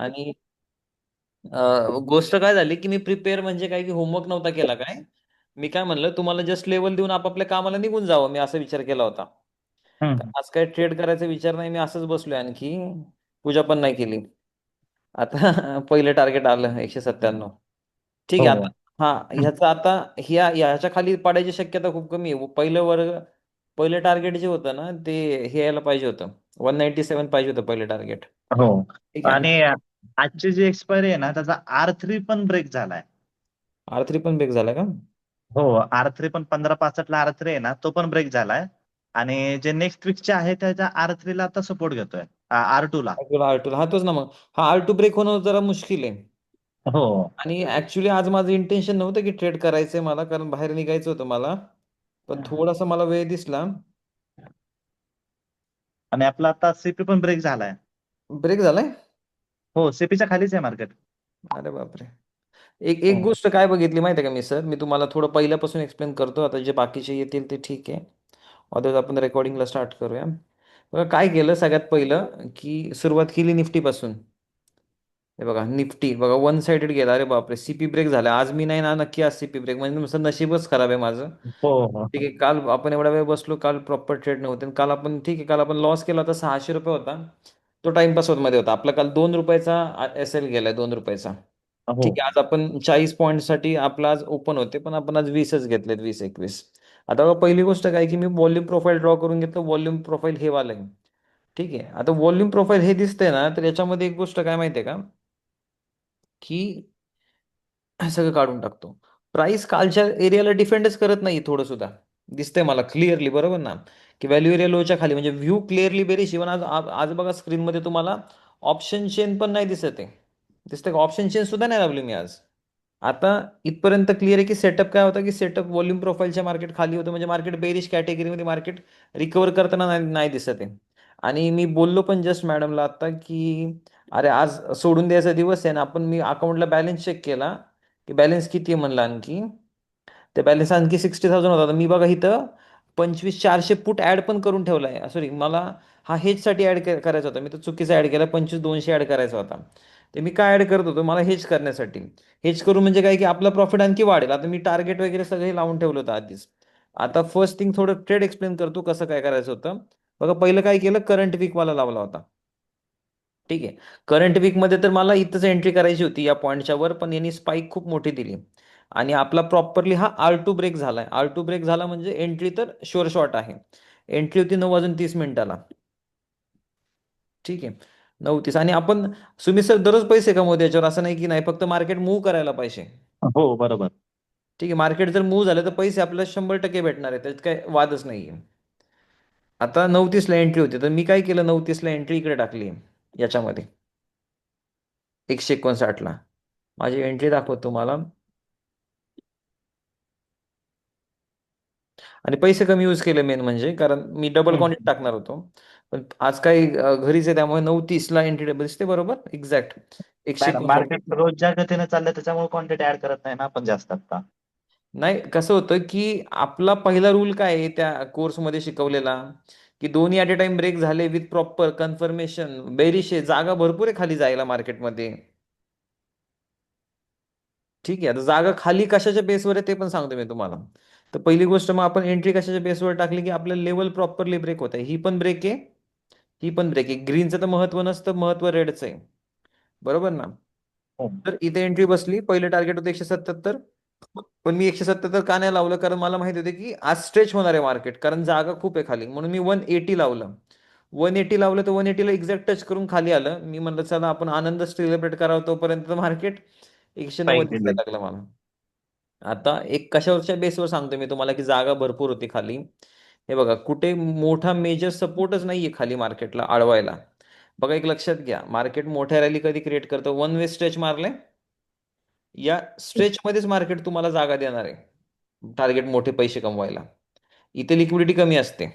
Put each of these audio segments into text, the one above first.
आणि गोष्ट काय झाली की मी प्रिपेअर म्हणजे काय की होमवर्क नव्हता केला काय. मी काय म्हणलं तुम्हाला जस्ट लेवल देऊन आपापल्या कामाला निघून जावं, मी असा विचार केला होता. हम्म. आज काय ट्रेड करायचा विचार नाही, मी असंच बसलोय आणखी. पूजा पण नाही केली. आता पहिलं टार्गेट आलं 197. ठीक आहे. आता हो. हा ह्याचं आता ह्याच्या खाली पडायची शक्यता खूप कमी आहे. पहिलं टार्गेट जे होतं ना ते हे यायला पाहिजे होतं. 197 पाहिजे होतं पहिलं टार्गेट. हो. ठीक आहे. आणि आजची जी एक्सपायरी आहे ना, त्याचा R3 पण ब्रेक झालाय. R3 पण बेक झाला का? हो. R3 पण 1565 R3 आहे ना, तो पण ब्रेक झालाय. आणि जे नेक्स्ट वीकचे आहे त्याच्या R3 ला आता सपोर्ट घेतोय, R2 ला. R2 हा तोच ना मग. हा R2 ब्रेक होणं जरा मुश्किल आहे. हो. आणि ऍक्च्युली आज माझं इंटेन्शन नव्हतं की ट्रेड करायचंय मला, कारण बाहेर निघायचं होतं मला. पण थोडासा मला वेळ दिसला. आणि आपला आता सीपी पण ब्रेक झालाय. ब्रेक झालाय. हो, सीपीच्या खालीच आहे मार्केट. अरे बापरे. एक एक हो. गोष्ट काय बघितली माहिती आहे का मी सर, मी तुम्हाला थोडं पहिल्यापासून एक्सप्लेन करतो, आता जे बाकीचे येतील ते ठीक आहे. अदर आपण रेकॉर्डिंगला स्टार्ट करूया. बघा काय केलं सगळ्यात पहिलं की सुरुवात केली निफ्टीपासून. हे बघा निफ्टी बघा वन साइडेड गेला, अरे बापरे सीपी ब्रेक झाला. आज मी नाही ना, नक्की आज सीपी ब्रेक म्हणजे नुसतं नशीबच खराब आहे माझं. हो. हो. ठीक आहे, काल आपण एवढा वेळ बसलो, काल प्रॉपर ट्रेड नव्हते आणि काल आपण ठीक आहे, काल आपण लॉस केला होता 600 रुपये होता. तो टाइमपास मध्ये होता आपला. काल 2 रुपयाचा एस एल गेलाय, 2 रुपयाचा. हो. ठीक आहे, आज आपण 40 पॉईंटसाठी आपला आज ओपन होते, पण आपण आज 20च घेतलेत, 20-21. आता बघा पहिली गोष्ट काय की मी व्हॉल्यूम प्रोफाईल ड्रॉ करून घेतलं. व्हॉल्यूम प्रोफाईल हे वालं आहे. ठीक आहे, आता व्हॉल्यूम प्रोफाईल हे दिसतंय ना, तर याच्यामध्ये एक गोष्ट काय माहितीये का की हे सगळं काढून टाकतो. प्राइस कालच्या एरियाला डिफेंडच करत नाही थोडं सुद्धा. दिसतंय मला क्लिअरली, बरोबर ना, की व्हॅल्यू एरिया लोच्या खाली म्हणजे व्ह्यू क्लिअरली बेरिश. इव्हन आज आज बघा स्क्रीनमध्ये तुम्हाला ऑप्शन चेन पण नाही दिसत आहे. दिसतंय का? ऑप्शन चेन सुद्धा नाही लावली मी आज. आता इथपर्यंत क्लिअर आहे की सेटअप काय होता, की सेटअप व्हॉल्यूम प्रोफाईलच्या मार्केट खाली होतं म्हणजे मार्केट बेरिश कॅटेगरीमध्ये मार्केट रिकवर करताना नाही नाही दिसत आहे. आणि मी बोललो पण जस्ट मॅडमला आता की अरे आज सोडून द्यायचा दिवस आहे ना. आपण मी अकाउंटला बॅलन्स चेक केला की बॅलन्स किती आहे म्हणलं आणखी. ते बॅलन्स आणखी 60,000 होता. तर मी बघा इथं 25,400 पुट ऍड पण करून ठेवलाय. सॉरी, मला हा हेजसाठी ऍड करायचा होता. मी तर चुकीचा ऍड केला, 25,200 ऍड करायचा होता. ते मी काय ऍड करत होतो, मला हेज करण्यासाठी. हेज करून म्हणजे काय की आपला प्रॉफिट आणखी वाढेल. आता मी टार्गेट वगैरे सगळे लावून ठेवलं होतं आधीच. आता फर्स्ट थिंग थोडं ट्रेड एक्सप्लेन करतो कसं काय करायचं होतं. बघा पहिलं काय केलं, करंट वीकवाला लावला होता. ठीक आहे. करंट वीकमध्ये तर मला इथंच एंट्री करायची होती या पॉईंटच्या वर, पण यांनी स्पाईक खूप मोठी दिली. आणि आपला प्रॉपरली हा R2 ब्रेक झालाय. R2 ब्रेक झाला म्हणजे एंट्री तर शुअर शॉट आहे. एंट्री होती 9:30 ठीक आहे. 9:30 आणि आपण सुमित सर दररोज पैसे कमवतो याच्यावर, असं नाही की नाही, फक्त मार्केट मूव्ह करायला पाहिजे. हो, बरोबर. ठीक आहे, मार्केट जर मूव्ह झालं तर पैसे आपल्याला 100% भेटणार आहे, त्यात काही वादच नाहीये. आता 9:30 एंट्री होती, तर मी काय केलं, 9:30 एंट्री इकडे टाकली याच्यामध्ये 159 माझी एंट्री दाखवतो तुम्हाला. आणि पैसे कमी यूज केले मेन म्हणजे, कारण मी डबल क्वांटिटी हम्म. टाकणार होतो. पण आज काही घरीच आहे, त्यामुळे 9:30 एंट्री टेबल दिसते बरोबर एक्झॅक्ट एकशे नाही ना, एकोणसाठ मार्केट रोज ज्या गतीने चाललंय त्याच्यामुळे क्वांटिटी ऍड करत नाही ना आपण जास्त आता. नाही, कसं होतं की आपला पहिला रूल काय आहे त्या कोर्समध्ये शिकवलेला, की दोन्ही ॲट अ टाइम ब्रेक झाले विथ प्रॉपर कन्फर्मेशन, बेरिशे जागा भरपूर आहे खाली जायला मार्केटमध्ये. ठीक आहे, आता जागा खाली कशाच्या बेसवर आहे ते पण सांगतो मी तुम्हाला. तर पहिली गोष्ट मग आपण एंट्री कशाच्या बेसवर टाकली, की आपल्या लेवल प्रॉपरली ब्रेक होत आहे. ही पण ब्रेक आहे, ही पण ब्रेक आहे. ग्रीनचं तर महत्व नसतं, महत्व रेडचं आहे. बरोबर ना. हो. तर इथे एंट्री बसली, पहिलं टार्गेट होतं 177. पण मी 177 का नाही लावलं, कारण मला माहिती होतं की आज स्ट्रेच होणार आहे मार्केट, कारण जागा खूप आहे खाली. म्हणून मी 180 लावलं. 180 लावलं तर 180ला एक्झॅक्ट टच करून खाली आलं. मी म्हणलं चला आपण आनंद सेलिब्रेट करावं, तोपर्यंत मार्केट 190 स्पाइक दिसायला दिले. लागलं मला. आता एक कशावरच्या बेसवर सांगतो मी तुम्हाला, की जागा भरपूर होती खाली. हे बघा कुठे मोठा मेजर सपोर्टच नाहीये खाली मार्केटला अडवायला. बघा एक लक्षात घ्या, मार्केट मोठ्या रॅली कधी क्रिएट करतं, वन वे स्ट्रेच मारले, या स्ट्रेचमध्येच मार्केट तुम्हाला जागा देणार आहे टार्गेट मोठे पैसे कमवायला. इथे लिक्विडिटी कमी असते,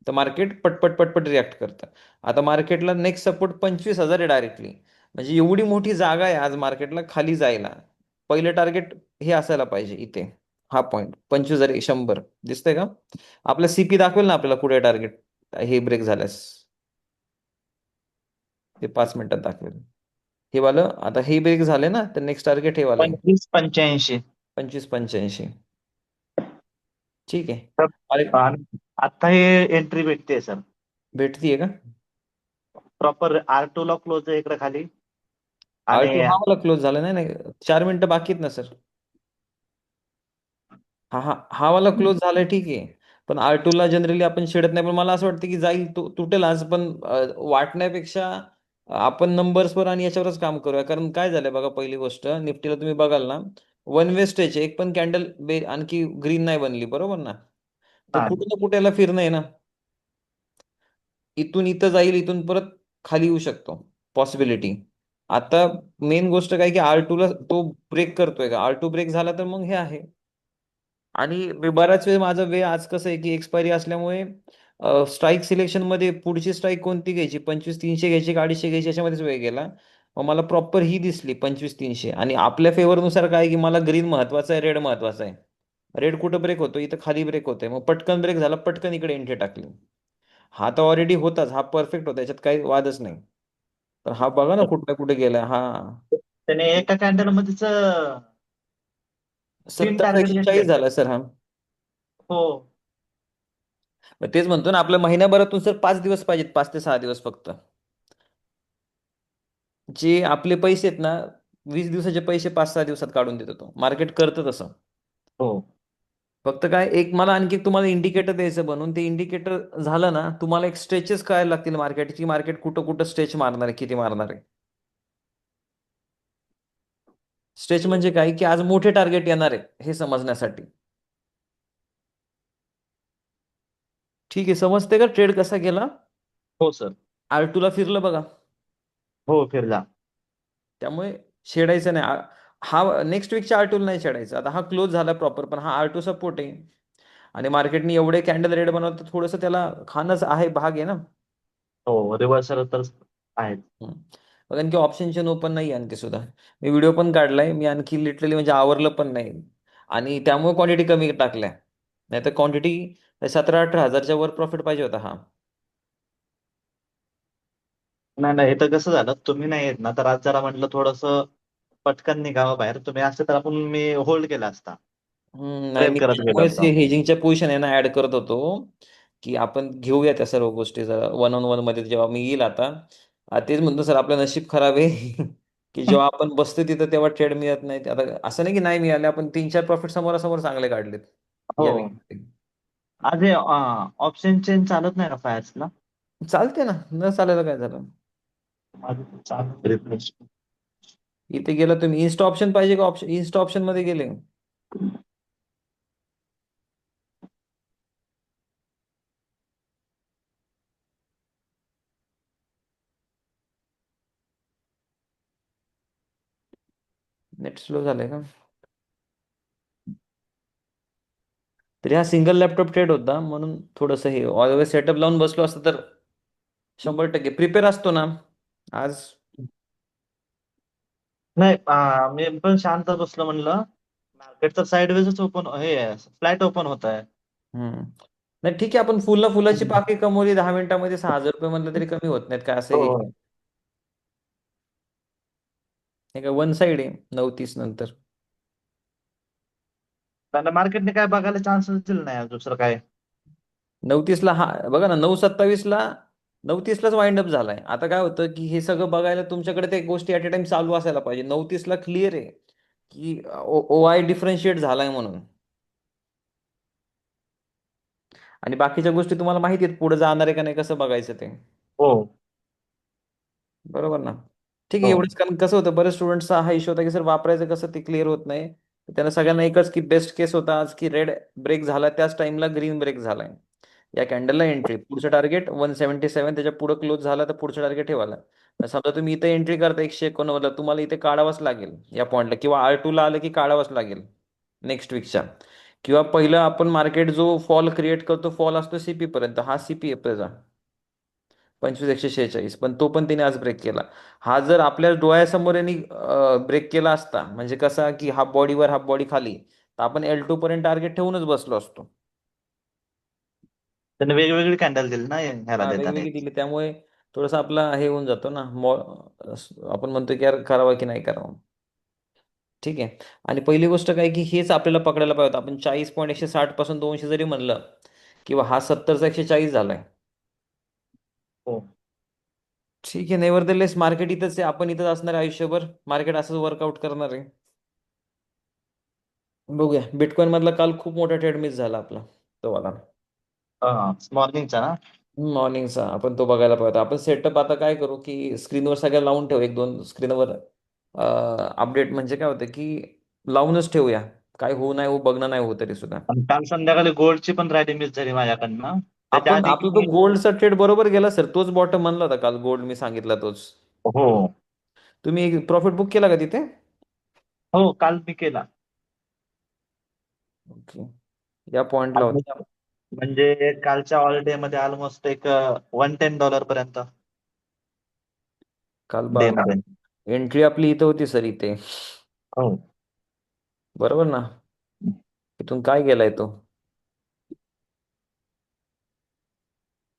तर मार्केट पटपट पटपट रिॲक्ट करतं. आता मार्केटला नेक्स्ट सपोर्ट 25,000 आहे डायरेक्टली. म्हणजे एवढी मोठी जागा आहे आज मार्केटला खाली जायला. पहिलं टार्गेट हे असायला पाहिजे इथे. हा पॉईंट 25,000 100 दिसतंय का? आपला सीपी दाखवेल ना आपल्याला पुढे टार्गेट हे ब्रेक झाल्यास. ते 5 मिनिटात दाखवेल. हे वालं आता हे ब्रेक झाले ना, तर नेक्स्ट टार्गेट हे वालं आहे. 25-85. 25-85. ठीक आहे. तर अरे, आता हे एंट्री भेटते सर. भेटतीये का? प्रॉपर R2 ला क्लोज आहे इकडे खाली. आर आणि टू हा वाला क्लोज झाला नाही नाही, 4 मिनिटं बाकी आहेत ना सर. हा हा हा वाला क्लोज झालाय ठीक आहे. पण आर टू ला जनरली आपण छेडत नाही, पण मला असं वाटतं की जाईल, तुटेल आज, पण वाटण्यापेक्षा आपण नंबर्सवर आणि याच्यावरच काम करूया. कारण काय झालंय बघा, पहिली गोष्ट निफ्टीला तुम्ही बघाल ना, वन वे स्टेज एक पण कॅन्डल आणखी ग्रीन नाही बनली, बरोबर ना? तर हा, कुठं ना कुठेला फिरणं आहे ना. इथून इथं जाईल, इथून परत खाली येऊ शकतो, पॉसिबिलिटी. आता मेन गोष्ट काय की आर टू ला तो ब्रेक करतोय का? आर टू ब्रेक झाला तर मग हे आहे. आणि मी बराच वेळ माझा वेळ आज कसं आहे की एक्सपायरी असल्यामुळे स्ट्राईक सिलेक्शन मध्ये पुढची स्ट्राईक कोणती घ्यायची, 25-300 घ्यायची का 250 घ्यायची, याच्यामध्येच वेळ गेला. मग मला प्रॉपर ही दिसली 25-300, आणि आपल्या फेवरनुसार काय की मला ग्रीन महत्वाचा आहे, रेड महत्वाचा आहे. रेड कुठं ब्रेक होतो, इथं खाली ब्रेक होतोय, मग पटकन ब्रेक झाला, पटकन इकडे एंट्री टाकली. हा तर ऑलरेडी होताच, हा परफेक्ट होता, याच्यात काही वादच नाही. तर हा बघा ना कुठे कुठे गेलाय हा. त्याने एका कॅन्डल मध्येच 3 70 टार्गेट 140 घेतले. झाला सर हा. हो मग तेच म्हणतो ना, आपल्या महिन्याभरातून सर 5 दिवस पाहिजेत, 5 ते 6 दिवस फक्त. जे आपले पैसे आहेत ना, 20 दिवसाचे पैसे 5-6 दिवसात काढून देतो तो, मार्केट करतं तसं. हो. फक्त काय, एक मला आणखी तुम्हाला इंडिकेटर द्यायचं बनून, ते इंडिकेटर झालं ना, तुम्हाला एक स्ट्रेचेस कळायला लागतील मार्केटची, मार्केट कुठं कुठं स्ट्रेच मारणार आहे, किती मारणार आहे. स्ट्रेच म्हणजे काय की आज मोठे टार्गेट येणार आहे हे समजण्यासाठी. ठीक आहे, समजते का ट्रेड कसा गेला? हो सर. आर टू ला फिरलं बघा. हो फिरला. त्यामुळे छेडायचं नाही. हा नेक्स्ट वीकच्या आर टू नाही छेडायचं. आता हा क्लोज झाला प्रॉपर, पण हा आर टू सपोर्ट आहे. आणि मार्केटने एवढे कॅन्डल रेड बनवतं, थोडंसं त्याला खाणंच आहे, भाग आहे ना. हो रिव्हर्सल तर आहेत. हम्म. बघा, आणखी ऑप्शन चेन ओपन नाही आहे आणखी सुद्धा. मी व्हिडिओ पण काढलाय, मी आणखी लिटरली म्हणजे आवरलं पण नाही. आणि त्यामुळे क्वांटिटी कमी टाकल्या, नाही तर क्वांटिटी 17-18 हजारच्या वर प्रॉफिट पाहिजे होता हा. नाही नाही, हे तर कसं झालं, तुम्ही नाही येत ना, तर आज जरा म्हटलं थोडस पटकन निघावं बाहेर. तुम्ही असं तर आपण मी होल्ड केला असता. नाही, ट्रेल मी करत गेलो त्यामुळेच असतो. हे हेजिंगच्या पोझिशन आहे ना ऍड करत होतो, की आपण घेऊया त्या सर्व गोष्टी जरा वन ऑन वन मध्ये जेव्हा मी येईल आता. तेच म्हणतो सर, आपलं नशीब खराब आहे की जेव्हा आपण बसतो तिथं तेव्हा ट्रेड मिळत नाही. आता असं नाही की नाही मिळाले, आपण 3-4 प्रॉफिट समोरासमोर चांगले काढलेत हो. या वीकमध्ये. आज हे ऑप्शन चेन चालत नाही का फायर्सला? चालते ना, न चालायला काय झालं. माझं चालू रिफ्रेश. इथे गेला तुम्ही, इन्स्टा ऑप्शन पाहिजे का? ऑप्शन इन्स्टा ऑप्शन मध्ये गेले, नेट स्लो झालंय का? तरी हा सिंगल लॅपटॉप ट्रेड होता, म्हणून थोडंसं हे ऑलवेज सेटअप लावून बसलो असतं तर 100% प्रिपेअर असतो ना आज. नाही मी पण शांत बसलो म्हणलं. मार्केट तर साईडवेजच ओपन, हे फ्लॅट ओपन होत आहे. हम्म. नाही ठीक आहे, आपण फुलाची पाकळी कमवली 10 मिनिटांमध्ये, 6,000 रुपये म्हणलं तरी कमी होत नाहीत काय, असं हो हे हो. हे काय वन साइड आहे 9:30 नंतर. त्यांना मार्केटने काय बघायला चान्सच दिला नाही आज दुसरं काय. 9:30ला हा बघा ना, 9:27ला, 9:30लाच वाइंड अप झालाय. आता काय होतं की हे सगळं बघायला तुमच्याकडे ते गोष्टी ऍट अ टाइम चालू असायला पाहिजे. 9:30ला क्लिअर आहे की ओ आय डिफरन्शिएट झालाय म्हणून. आणि बाकीच्या गोष्टी तुम्हाला माहिती आहेत, पुढे जाणार आहे का नाही कसं बघायचं ते. हो बरोबर ना? ठीक आहे, हो. एवढंच. कारण कसं होतं, बरेच स्टुडंट्सचा हा इश्यू होता की सर वापरायचं कसं ते क्लिअर होत नाही. तर त्यांना सगळ्यांना एकच की बेस्ट केस होता आज की रेड ब्रेक झाला, त्याच टाइमला ग्रीन ब्रेक झालाय. या कॅन्डलला एंट्री, पुढचं टार्गेट 177, त्याच्या पुढे क्लोज झाला तर पुढचं टार्गेट ठेवायला. समजा तुम्ही इथे एंट्री करता 151 तुम्हाला इथे काढावंच लागेल या पॉईंटला, किंवा आर टू ला आलं की काढावंच लागेल नेक्स्ट वीकच्या. किंवा पहिलं आपण मार्केट जो फॉल क्रिएट करतो, फॉल असतो सीपी पर्यंत, हा सीपी आहे त्याचा 25,146, पण तो पण तिने आज ब्रेक केला. हा जर आपल्या डोळ्यासमोर यांनी ब्रेक केला असता, म्हणजे कसा की हा बॉडीवर हा बॉडी खाली, तर आपण L2 पर्यंत टार्गेट ठेवूनच बसलो असतो. त्याने वेगवेगळी कॅन्डल दिली ना ह्याला हा देताना. वेगवेगळी दिली, त्यामुळे थोडंसं आपला हे होऊन जातो ना आपण म्हणतो की यार करावं की नाही करावं. ठीक आहे. आणि पहिली गोष्ट काय की हेच आपल्याला पकडायला पाहिजे होतं. आपण 40.160 पासून 200 जरी म्हणलं किंवा हा 70चा 140 झालाय. हो. ठीक आहे. नेव्हरदलेस मार्केट इथंच आहे, आपण इथंच असणार आहे आयुष्यभर. मार्केट असंच वर्कआउट करणार आहे. बघूया. बिटकॉइन मधला काल खूप मोठा ट्रेड मिस झाला आपला, तो वाला. हा मॉर्निंगचा ना. मॉर्निंगचा आपण तो बघायला पाहिजे. आपण सेटअप आता काय करू की स्क्रीनवर सगळ्या लावून ठेवू, एक दोन स्क्रीनवर अपडेट. म्हणजे काय होतं की लावूनच ठेवूया, काय होऊ नाही होऊ बघणं नाही होऊ तरी सुद्धा. आणि काल संध्याकाळी गोल्डची पण रॅली मिस झाली माझ्याकडनं. त्याच्या आपण आधी आपला तो की गोल्डचा ट्रेड बरोबर गेला सर, तोच बॉटम म्हणला होता काल गोल्ड, मी सांगितला तोच. हो तुम्ही प्रॉफिट बुक केला का तिथे? हो काल मी केला. ओके. या पॉइंटला होता. Almost म्हणजे कालच्या ऑल डे मध्ये ऑलमोस्ट एक $110 पर्यंत काल डे मध्ये. एंट्री आपली इथं होती सर, इथे. हो. बरोबर ना? इथून काय गेलाय तो?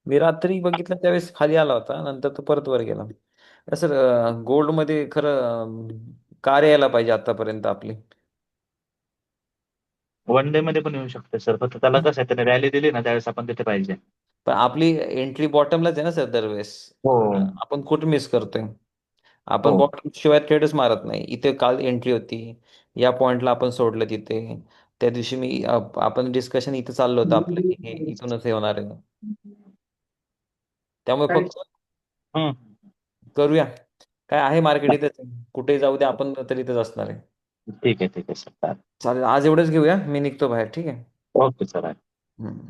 मी रात्री बघितलं त्यावेळेस खाली आला होता, नंतर तो परत वर गेला. सर गोल्ड मध्ये खरं कार यायला पाहिजे आतापर्यंत आपली. वन डे मध्ये पण येऊ शकते सर, फक्त त्याला कसं आहे, त्याने रॅली दिली ना त्यावेळेस आपण तिथे पाहिजे. पण आपली एंट्री बॉटमलाच आहे ना सर दरवेळेस. हो आपण कुठे मिस करतोय? आपण हो. बॉटम शिवाय ट्रेडच मारत नाही. इथे काल एंट्री होती, या पॉइंटला आपण सोडलं तिथे. त्या दिवशी आपण डिस्कशन इथं चाललं होतं आपलं की हे इथूनच हे होणार आहे. त्यामुळे फक्त हम्म. करूया. काय आहे मार्केट इथेच आहे. कुठेही जाऊ दे, आपण तर इथेच असणार आहे. ठीक आहे सर. चालेल, आज एवढंच घेऊया. मी निघतो बाहेर. ठीक आहे. Okay sir. हम्म.